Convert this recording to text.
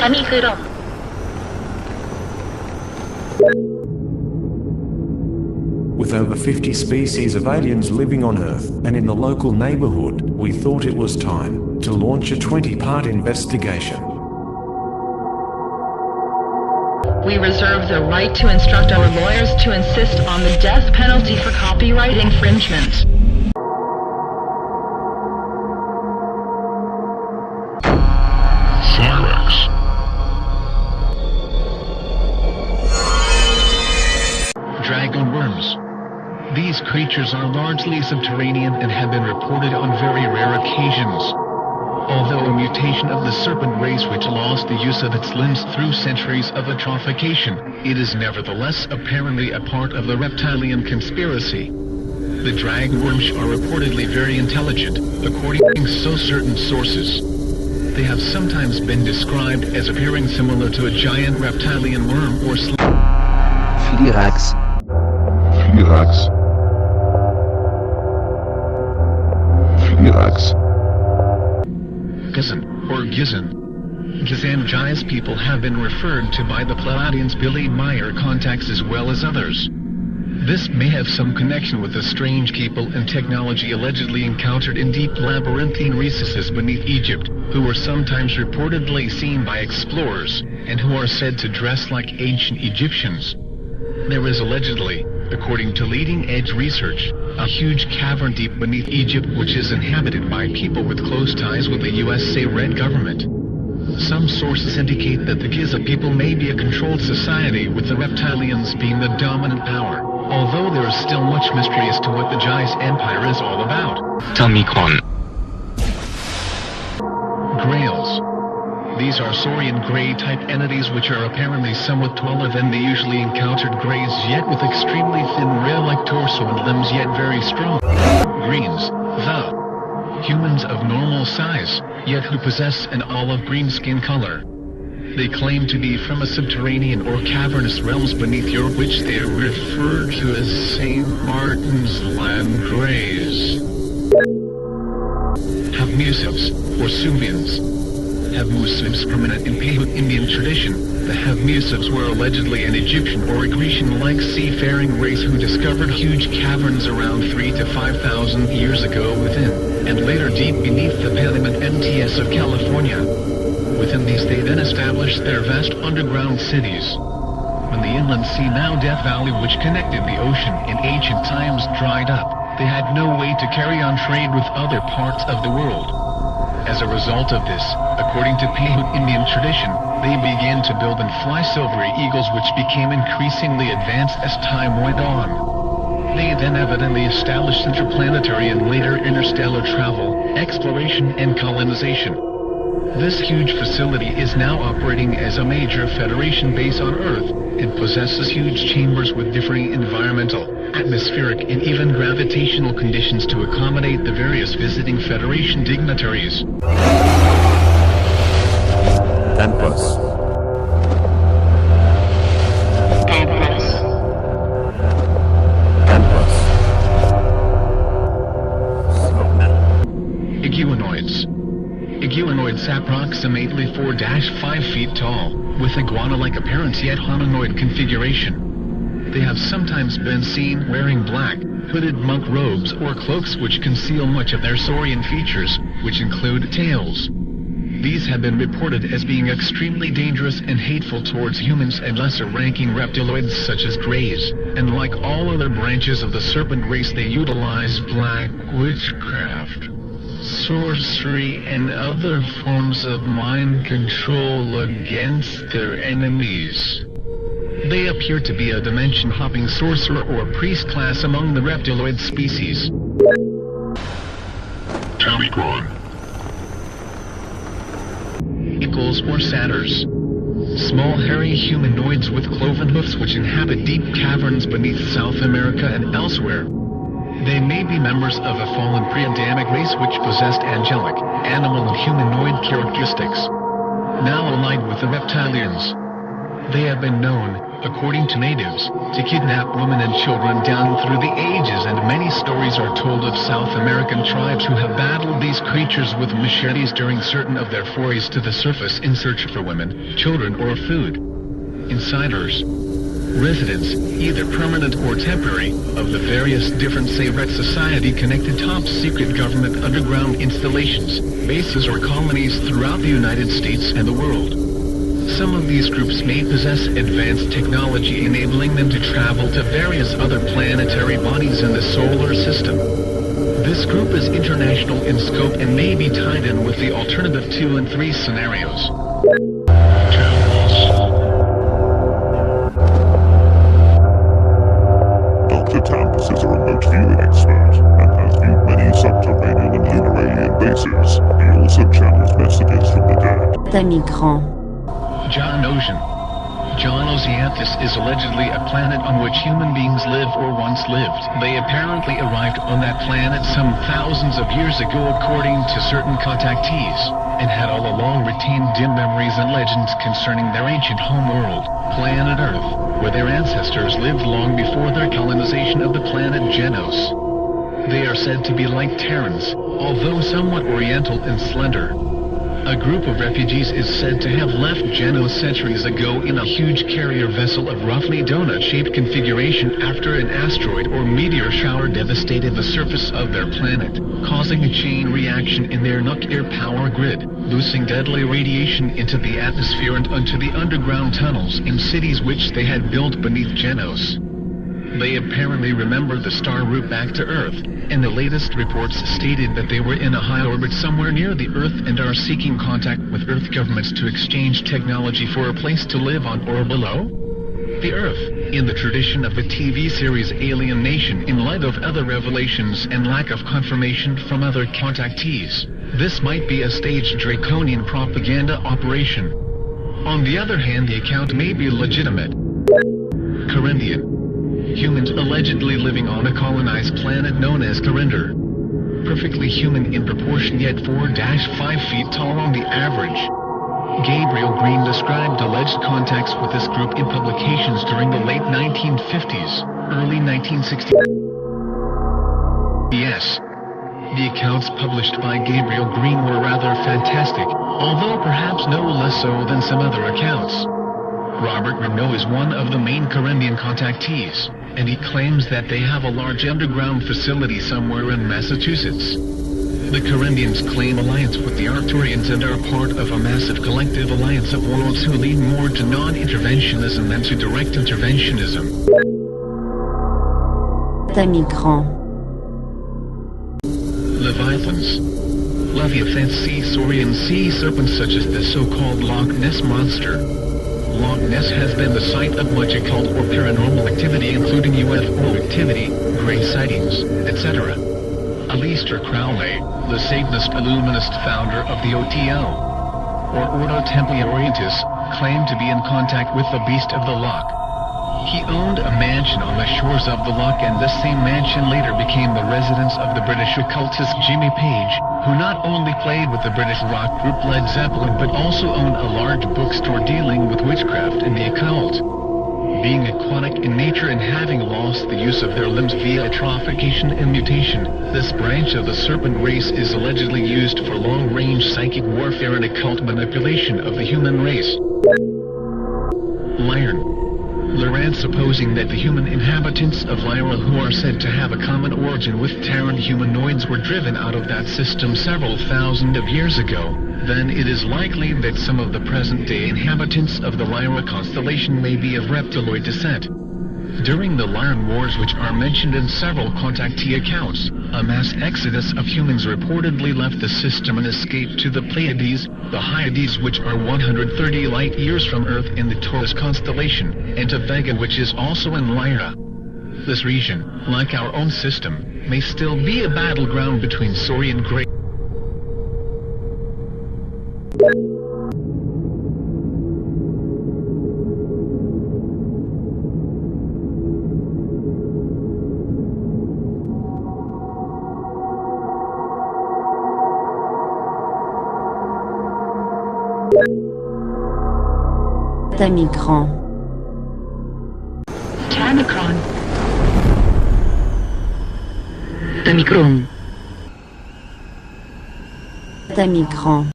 และนี่คือร่ม With over 50 species of aliens living on Earth and in the local neighborhood, we thought it was time to launch a 20-part investigation. We reserve the right to instruct our lawyers to insist on the death penalty for copyright infringement. Dragon worms. These creatures are largely subterranean and have been reported on very rare occasions. Although a mutation of the serpent race which lost the use of its limbs through centuries of atrophication, it is nevertheless apparently a part of the reptilian conspiracy. The dragon worms are reportedly very intelligent, according to certain sources. They have sometimes been described as appearing similar to a giant reptilian worm or Flirax. Gizan, or Gizan. Gizangias people have been referred to by the Pleiadians' Billy Meyer contacts as well as others. This may have some connection with the strange people and technology allegedly encountered in deep labyrinthine recesses beneath Egypt, who were sometimes reportedly seen by explorers, and who are said to dress like ancient Egyptians. There is allegedly, according to leading-edge research, a huge cavern deep beneath Egypt which is inhabited by people with close ties with the USA Red government. Some sources indicate that the Giza people may be a controlled society with the reptilians being the dominant power, although there is still much mystery as to what the Giza Empire is all about. Grails. These are saurian gray-type entities which are apparently somewhat taller than the usually encountered grays, yet with extremely thin rail-like torso and limbs yet very strong. Greens. The humans of normal size, yet who possess an olive-green skin color. They claim to be from a subterranean or cavernous realms beneath Europe, which they refer to as St. Martin's Land Greys. Have Muslims, or Subians. Have Muslims prominent in Paiute Indian tradition. The Have Muslims were allegedly an Egyptian or a Grecian-like seafaring race who discovered huge caverns around 3,000 to 5,000 years ago within, and later deep beneath the Panamint MTS of California. Within these they then established their vast underground cities. When the inland sea, now Death Valley, which connected the ocean in ancient times, dried up, they had no way to carry on trade with other parts of the world. As a result of this, according to Paiute Indian tradition, they began to build and fly silvery eagles which became increasingly advanced as time went on. They then evidently established interplanetary and later interstellar travel, exploration and colonization. This huge facility is now operating as a major Federation base on Earth, and possesses huge chambers with differing environmental, atmospheric and even gravitational conditions to accommodate the various visiting Federation dignitaries. Campus. Iguanoids. Iguanoids approximately 4-5 feet tall, with iguana-like appearance yet hominoid configuration. They have sometimes been seen wearing black, hooded monk robes or cloaks which conceal much of their saurian features, which include tails. These have been reported as being extremely dangerous and hateful towards humans and lesser-ranking reptiloids such as greys, and like all other branches of the serpent race they utilize black witchcraft, sorcery and other forms of mind control against their enemies. They appear to be a dimension-hopping sorcerer or priest class among the reptiloid species. Tamikron. Eagles or satyrs. Small hairy humanoids with cloven hoofs which inhabit deep caverns beneath South America and elsewhere. They may be members of a fallen pre-Adamic race which possessed angelic, animal and humanoid characteristics. Now allied with the reptilians. They have been known, according to natives, to kidnap women and children down through the ages, and many stories are told of South American tribes who have battled these creatures with machetes during certain of their forays to the surface in search for women, children or food. Insiders, residents, either permanent or temporary, of the various different secret society-connected top-secret government underground installations, bases or colonies throughout the United States and the world. Some of these groups may possess advanced technology enabling them to travel to various other planetary bodies in the solar system. This group is international in scope and may be tied in with the alternative 2 and 3 scenarios. Dr. Tampus is a remote viewing expert and has viewed many subterranean and lunar alien bases. He also channels messages from the dead. mK1NQ. John Ocean. John Oceanthus is allegedly a planet on which human beings live or once lived. They apparently arrived on that planet some thousands of years ago according to certain contactees, and had all along retained dim memories and legends concerning their ancient home world, planet Earth, where their ancestors lived long before their colonization of the planet Genos. They are said to be like Terrans, although somewhat oriental and slender. A group of refugees is said to have left Genos centuries ago in a huge carrier vessel of roughly donut-shaped configuration after an asteroid or meteor shower devastated the surface of their planet, causing a chain reaction in their nuclear power grid, loosing deadly radiation into the atmosphere and onto the underground tunnels in cities which they had built beneath Genos. They apparently remembered the star route back to Earth, and the latest reports stated that they were in a high orbit somewhere near the Earth and are seeking contact with Earth governments to exchange technology for a place to live on or below the Earth, in the tradition of the TV series Alien Nation. In light of other revelations and lack of confirmation from other contactees, this might be a staged draconian propaganda operation. On the other hand, the account may be legitimate. Corindian. Humans allegedly living on a colonized planet known as Corinder. Perfectly human in proportion, yet 4-5 feet tall on the average. Gabriel Green described alleged contacts with this group in publications during the late 1950s, early 1960s. Yes. The accounts published by Gabriel Green were rather fantastic, although perhaps no less so than some other accounts. Robert Renault is one of the main Corindian contactees, and he claims that they have a large underground facility somewhere in Massachusetts. The Corindians claim alliance with the Arcturians and are part of a massive collective alliance of worlds who lean more to non-interventionism than to direct interventionism. mK1NQ. Leviathans. Leviathans, sea saurian sea serpents such as the so-called Loch Ness monster. Loch Ness has been the site of much occult or paranormal activity, including UFO activity, gray sightings, etc. Aleister Crowley, the Satanist Illuminist founder of the OTO, or Ordo Templi Orientis, claimed to be in contact with the beast of the Loch. He owned a mansion on the shores of the Loch, and this same mansion later became the residence of the British occultist Jimmy Page, who not only played with the British rock group Led Zeppelin but also owned a large bookstore dealing with witchcraft and the occult. Being aquatic in nature and having lost the use of their limbs via atrophication and mutation, this branch of the serpent race is allegedly used for long-range psychic warfare and occult manipulation of the human race. Lyran. Lyran, supposing that the human inhabitants of Lyra, who are said to have a common origin with Terran humanoids, were driven out of that system several thousand of years ago, then it is likely that some of the present-day inhabitants of the Lyra constellation may be of reptiloid descent. During the Lyran Wars, which are mentioned in several contactee accounts, a mass exodus of humans reportedly left the system and escaped to the Pleiades, the Hyades, which are 130 light-years from Earth in the Taurus constellation, and to Vega, which is also in Lyra. This region, like our own system, may still be a battleground between Saurian Grey mK1NQ. Omicron. Omicron. Omicron.